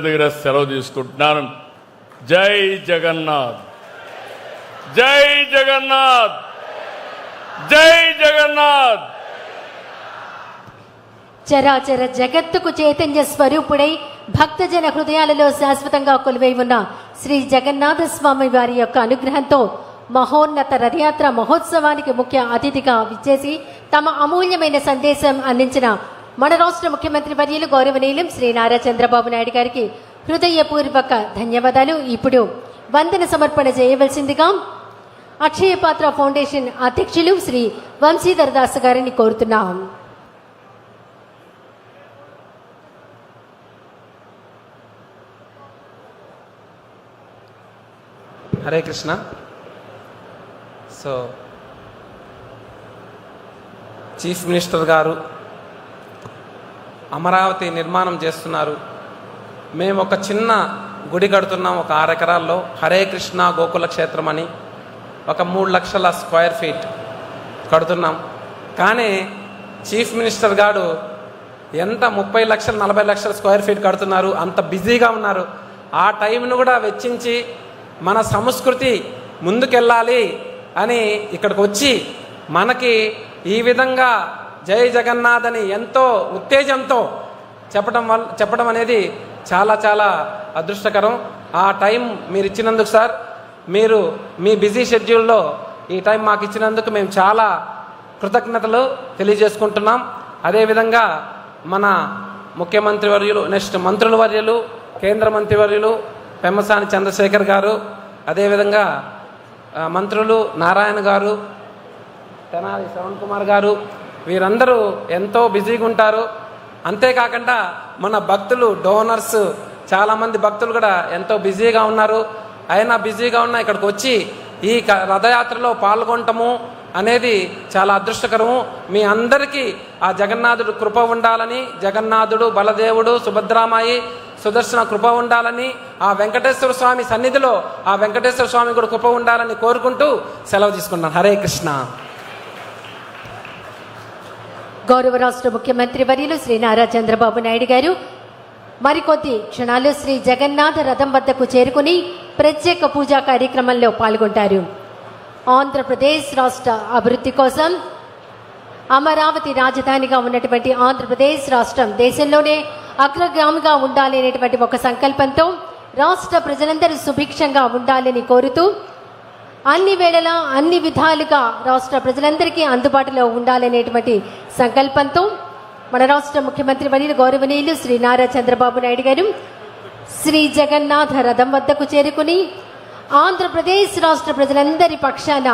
దగ్గర సెలవు తీసుకుంటున్నాను. జై జగన్నాథ్, జై జగన్నాథ్, జై జగన్నాథ్. చరాచర జగత్తుకు చైతన్య స్వరూపుడై భక్తజన హృదయాలలో శాశ్వతంగా కొలువై ఉన్న శ్రీ జగన్నాథ స్వామి వారి యొక్క అనుగ్రహంతో మహోన్నత రథయాత్ర మహోత్సవానికి ముఖ్య అతిథిగా విచ్చేసి తమ అమూల్యమైన సందేశం అందించిన మన రాష్ట్ర ముఖ్యమంత్రి వర్యులు గౌరవనీయులు శ్రీ నారా చంద్రబాబు నాయుడు గారికి హృదయపూర్వక ధన్యవాదాలు. ఇప్పుడు వందన సమర్పణ చేయవలసిందిగా అక్షయ పాత్ర ఫౌండేషన్ అధ్యక్షులు శ్రీ వంశీధర్ దాస్ గారిని కోరుతున్నాం. Hare Krishna. So chief minister గారు అమరావతి నిర్మాణం చేస్తున్నారు. మేము ఒక చిన్న గుడి కడుతున్నాం, ఒక 6 ఎకరాల్లో హరే కృష్ణ గోకుల క్షేత్రం అని. ఒక 3 లక్షల స్క్వేర్ ఫీట్ కడుతున్నాం. కానీ చీఫ్ మినిస్టర్ గారు ఎంత 30 లక్షలు 40 లక్షల స్క్వేర్ ఫీట్ కడుతున్నారు, అంత బిజీగా ఉన్నారు. ఆ టైంను కూడా వెచ్చించి మన సంస్కృతి ముందుకెళ్ళాలి అని ఇక్కడికి వచ్చి మనకి ఈ విధంగా జై జగన్నాథ్ అని ఎంతో ఉత్తేజంతో చెప్పడం అనేది చాలా చాలా అదృష్టకరం. ఆ టైం మీరు ఇచ్చినందుకు సార్, మీరు మీ బిజీ షెడ్యూల్లో ఈ టైం మాకు ఇచ్చినందుకు మేము చాలా కృతజ్ఞతలు తెలియజేసుకుంటున్నాం. అదేవిధంగా మన ముఖ్యమంత్రి వర్యులు, నెక్స్ట్ మంత్రుల వర్యులు, కేంద్ర మంత్రివర్యులు పెమ్మసాని చంద్రశేఖర్ గారు, అదేవిధంగా మంత్రులు నారాయణ గారు, తెనాలి శ్రవణ్ కుమార్ గారు, వీరందరూ ఎంతో బిజీగా ఉంటారు. అంతేకాకుండా మన భక్తులు, డోనర్స్, చాలామంది భక్తులు కూడా ఎంతో బిజీగా ఉన్నారు. అయినా బిజీగా ఉన్న ఇక్కడికి వచ్చి ఈ రథయాత్రలో పాల్గొనటము అనేది చాలా అదృష్టకరము. మీ అందరికీ ఆ జగన్నాథుడు కృప ఉండాలని, జగన్నాథుడు, బలదేవుడు, సుభద్రామాయి, సుదర్శన కృప ఉండాలని, ఆ వెంకటేశ్వర స్వామి సన్నిధిలో ఆ వెంకటేశ్వర స్వామి కూడా కృప ఉండాలని కోరుకుంటూ సెలవు తీసుకున్నాను. హరే కృష్ణ. గౌరవ రాష్ట్ర ముఖ్యమంత్రి వర్యులు శ్రీ నారా చంద్రబాబు నాయుడు గారు మరికొద్ది క్షణాలు శ్రీ జగన్నాథ రథం వద్దకు చేరుకుని ప్రత్యేక పూజా కార్యక్రమంలో పాల్గొంటారు. ఆంధ్రప్రదేశ్ రాష్ట్ర అభివృద్ధి కోసం అమరావతి రాజధానిగా ఉన్నటువంటి ఆంధ్రప్రదేశ్ రాష్ట్రం దేశంలోనే అగ్రగామిగా ఉండాలి అనేటువంటి ఒక సంకల్పంతో రాష్ట్ర ప్రజలందరూ సుభిక్షంగా ఉండాలని కోరుతూ అన్ని వేళలా అన్ని విధాలుగా రాష్ట్ర ప్రజలందరికీ అందుబాటులో ఉండాలనేటువంటి సంకల్పంతో మన రాష్ట్ర ముఖ్యమంత్రి వర్యులు గౌరవనీయులు శ్రీ నారా చంద్రబాబు నాయుడు గారు శ్రీ జగన్నాథ రథం వద్దకు చేరుకుని ఆంధ్రప్రదేశ్ రాష్ట్ర ప్రజలందరి పక్షాన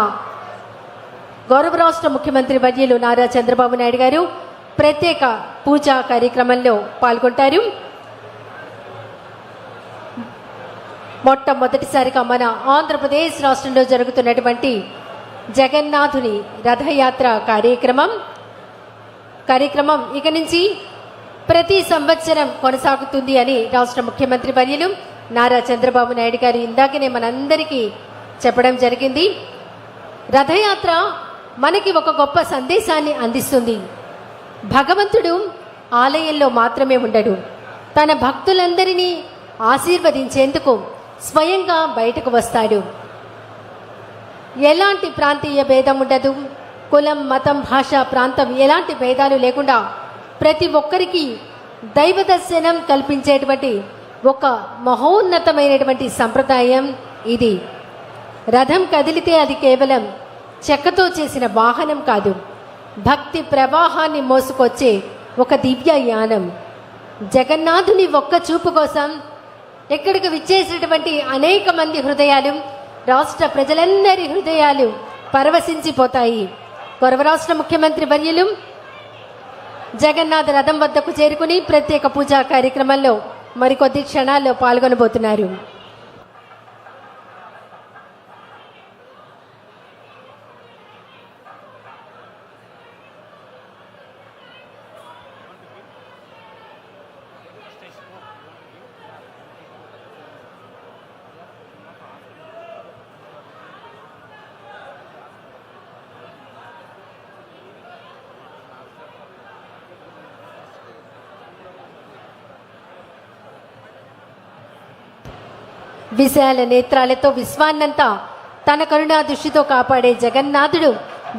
గౌరవ రాష్ట్ర ముఖ్యమంత్రి వర్యులు నారా చంద్రబాబు నాయుడు గారు ప్రత్యేక పూజా కార్యక్రమంలో పాల్గొంటారు. మొట్టమొదటిసారిగా మన ఆంధ్రప్రదేశ్ రాష్ట్రంలో జరుగుతున్నటువంటి జగన్నాథుని రథయాత్ర కార్యక్రమం ఇక నుంచి ప్రతి సంవత్సరం కొనసాగుతుంది అని రాష్ట్ర ముఖ్యమంత్రి వర్యులు నారా చంద్రబాబు నాయుడు గారు ఇందాకనే మనందరికీ చెప్పడం జరిగింది. రథయాత్ర మనకి ఒక గొప్ప సందేశాన్ని అందిస్తుంది. భగవంతుడు ఆలయంలో మాత్రమే ఉండడు, తన భక్తులందరినీ ఆశీర్వదించేందుకు స్వయంగా బయటకు వస్తాడు. ఎలాంటి ప్రాంతీయ భేదం ఉండదు, కులం, మతం, భాష, ప్రాంతం ఎలాంటి భేదాలు లేకుండా ప్రతి ఒక్కరికి దైవ దర్శనం కల్పించేటువంటి ఒక మహోన్నతమైనటువంటి సంప్రదాయం ఇది. రథం కదిలితే అది కేవలం చెక్కతో చేసిన వాహనం కాదు, భక్తి ప్రవాహాన్ని మోసుకొచ్చే ఒక దివ్య యానం. జగన్నాథుని ఒక్క చూపు కోసం ఇక్కడికి విచ్చేసినటువంటి అనేక మంది హృదయాలు, రాష్ట్ర ప్రజలందరి హృదయాలు పరవశించిపోతాయి. గౌరవ రాష్ట్ర ముఖ్యమంత్రి వర్యులు జగన్నాథ రథం వద్దకు చేరుకుని ప్రత్యేక పూజా కార్యక్రమంలో మరికొద్ది క్షణాల్లో పాల్గొనబోతున్నారు. విశాల నేత్రాలతో విశ్వాన్నంతా తన కరుణా దృష్టితో కాపాడే జగన్నాథుడు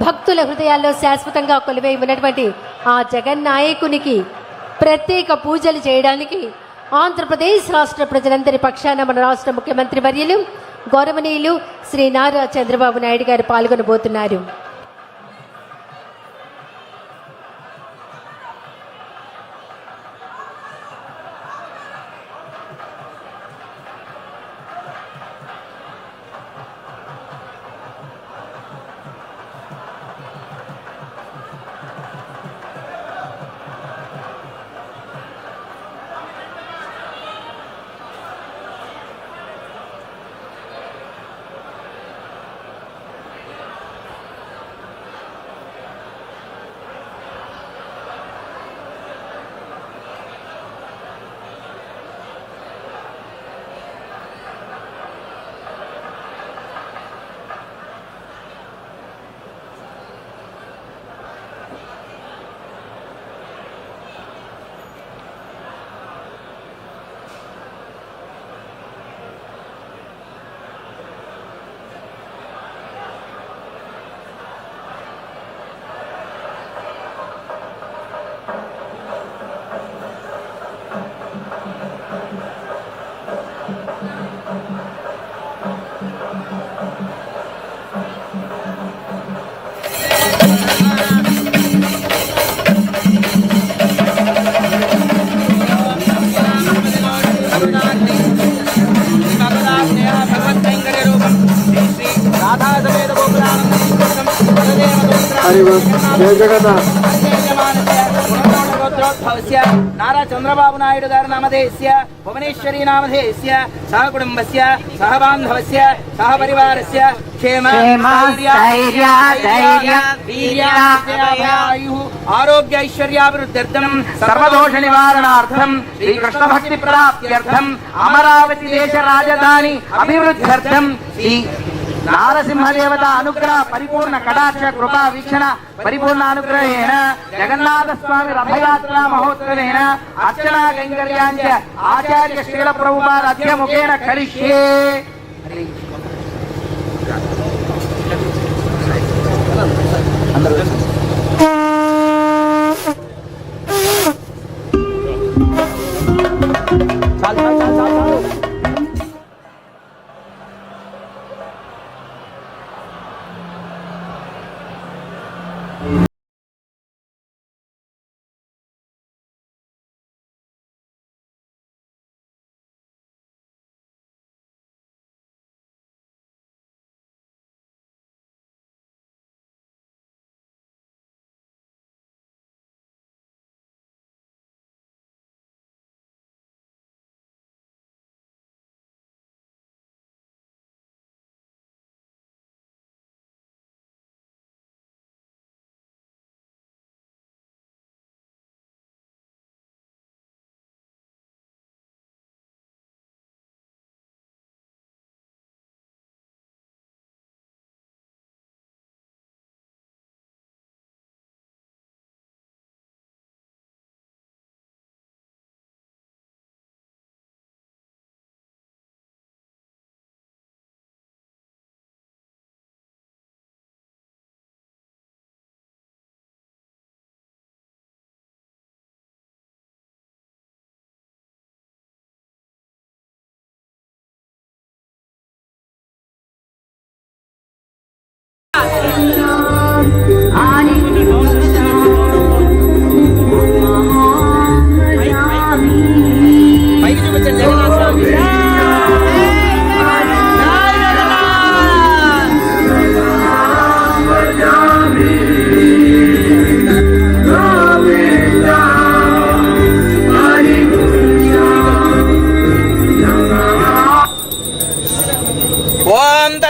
భక్తుల హృదయాల్లో శాశ్వతంగా కొలువై ఉన్నటువంటి ఆ జగన్నాయకునికి ప్రత్యేక పూజలు చేయడానికి ఆంధ్రప్రదేశ్ రాష్ట్ర ప్రజలందరి పక్షాన మన రాష్ట్ర ముఖ్యమంత్రి వర్యులు గౌరవనీయులు శ్రీ నారా చంద్రబాబు నాయుడు గారు పాల్గొనబోతున్నారు. नारा चंद्रबाबु नायडु गारि नामधेयस्य भुवनेश्वरी नामधेयस्य सह कुटुम्बस्य सह बान्धवस्य सह परिवारस्य क्षेम स्थैर्य आरोग्य ऐश्वर्याभिवृद्ध्यर्थं सर्वदोष निवारणार्थं श्रीकृष्ण भक्ति प्राप्त्यर्थं अमरावती देश राजधानी अभिवृद्ध्यर्थं श्री नारसिंहदेवत अनुग्रह परिपूर्ण कटाक्ष कृपा वीक्षण परिपूर्ण अनुग्रहेण जगन्नाथ स्वामी रथयात्रा महोत्सवेन अर्चना कैंकर्यांच आचार्य श्रील प्रभुपाद अद्य मुखेन करिष्ये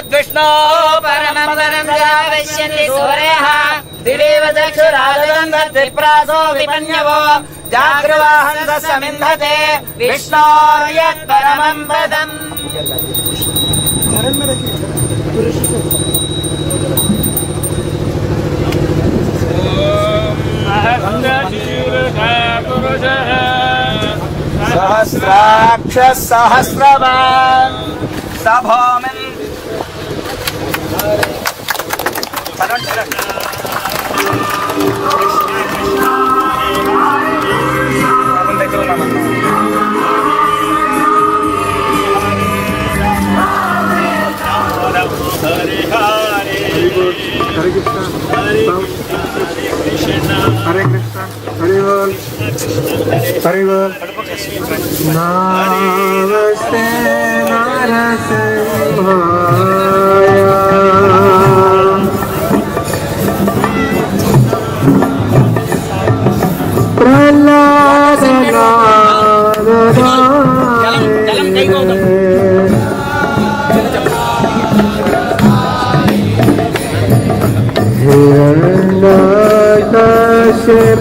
तद्विष्णो परमं वरं पश्यन्ति सूरयः दिवेव चक्षुराजगन्धद्विप्रासो विपन्यवो जागृवाहंसमिन्धते विष्णोर्यत्परमं पदम् सहस्राक्ष सहस्रवान् सभोमिन् हरे कृष्ण हरि बोल हरि बोल नमस्ते नरसिंहाय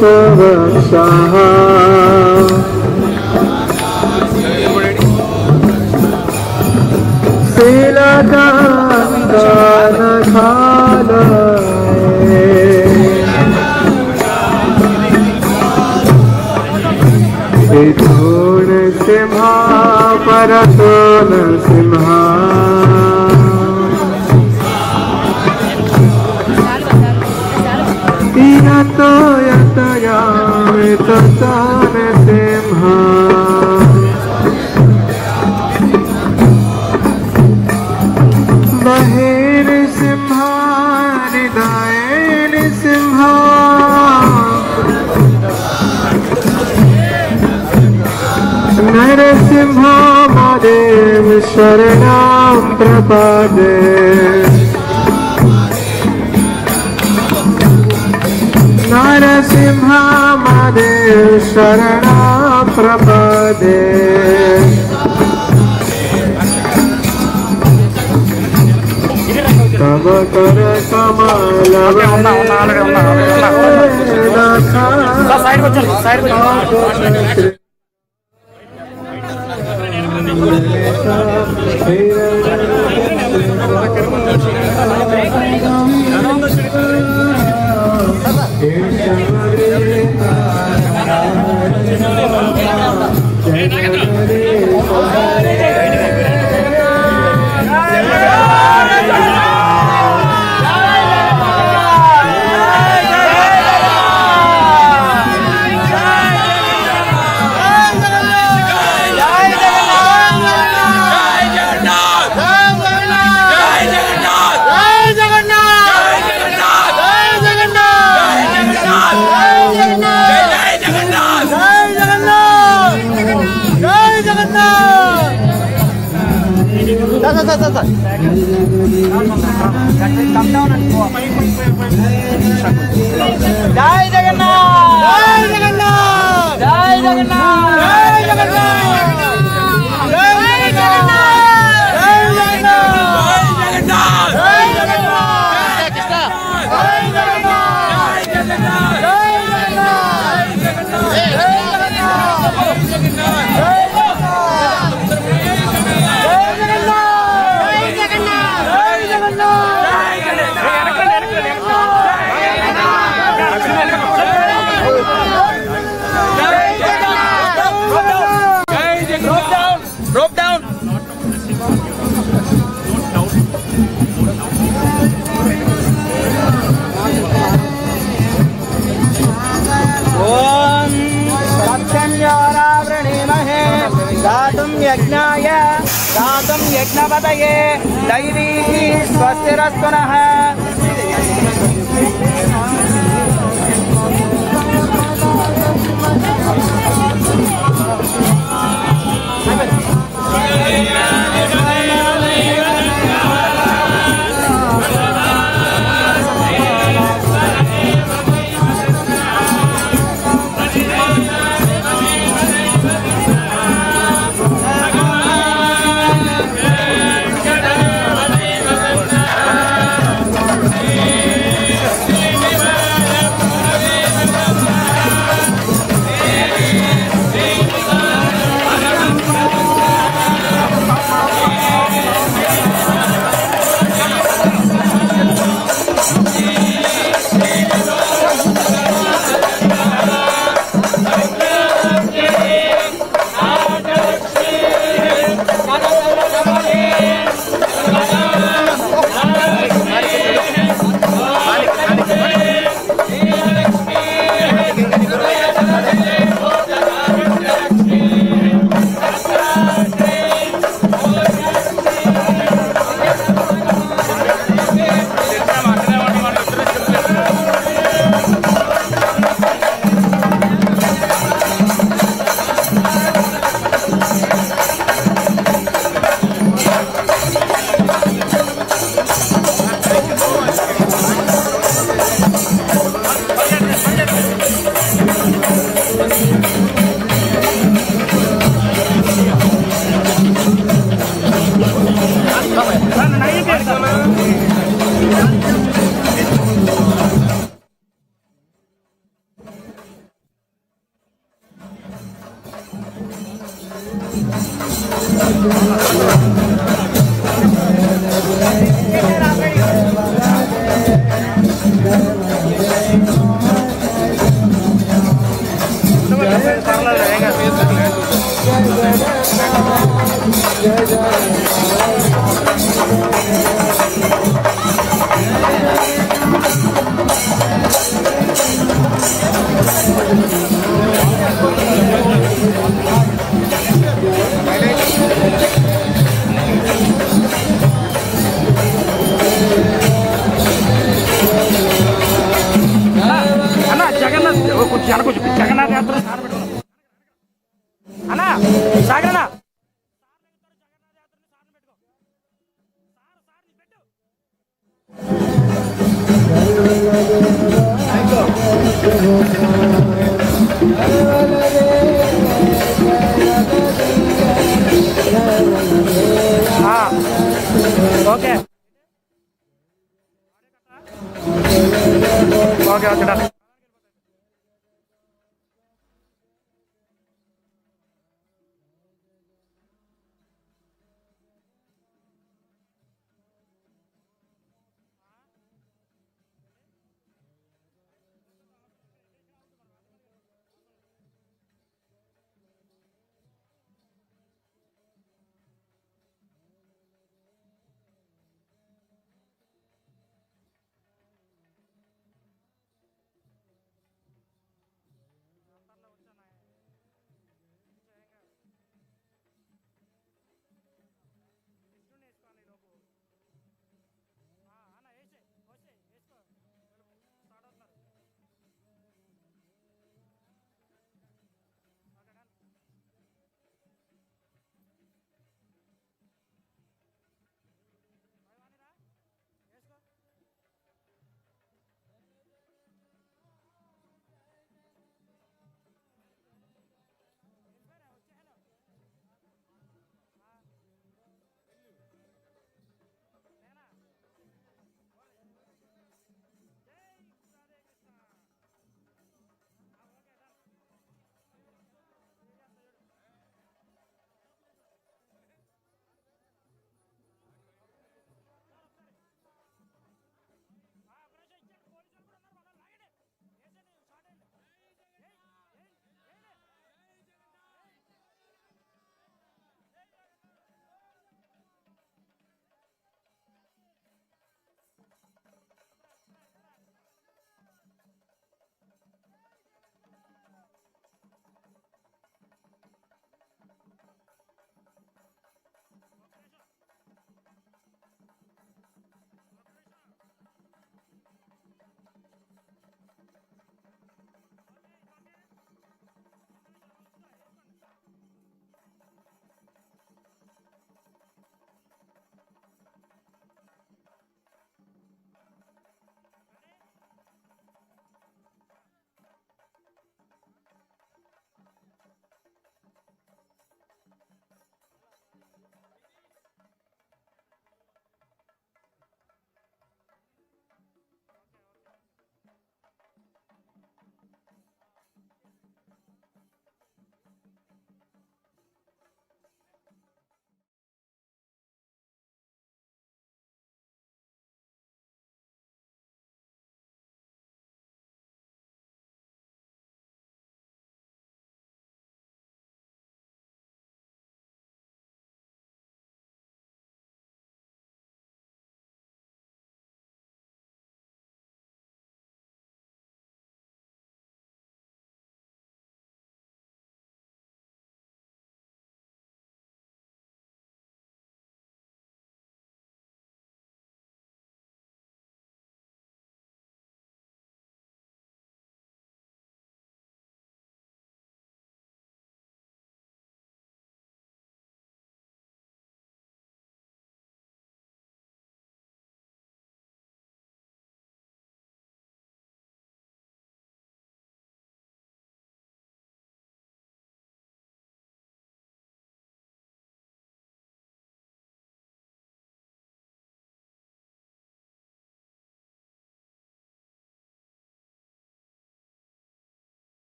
हिरण्यकशिपुवक्षः शीलकान्तनखालये नृसिंहा परतो नृसिंहा तीनतो यतयामि तथा नृसिंहा महे नृसिंहा हृदये नृसिंहा नरसिंहा मदेव शरणं प्रपदे नरसिंहा मदेव शरणं प्रपदे तव कर कमल जय जगन्नाथ जय जगन्नाथ जय जगन्नाथ जय जगन्नाथ जय जगन्नाथ जय जगन्नाथ जय जगन्नाथ कृष्ण जय जगन्नाथ जय जगन्नाथ जय जगन्नाथ जय Rope down. Om Satyanyavranemahe Datum Yajnaya Datum Yajnapataye Daivi Swastirastanaha అన్న జగన్నాథ్ కొంచెం కొంచెం జగన్నాథ్ యాత్ర అన్న సాగరన్నా ఓకే ఓకే ఓకే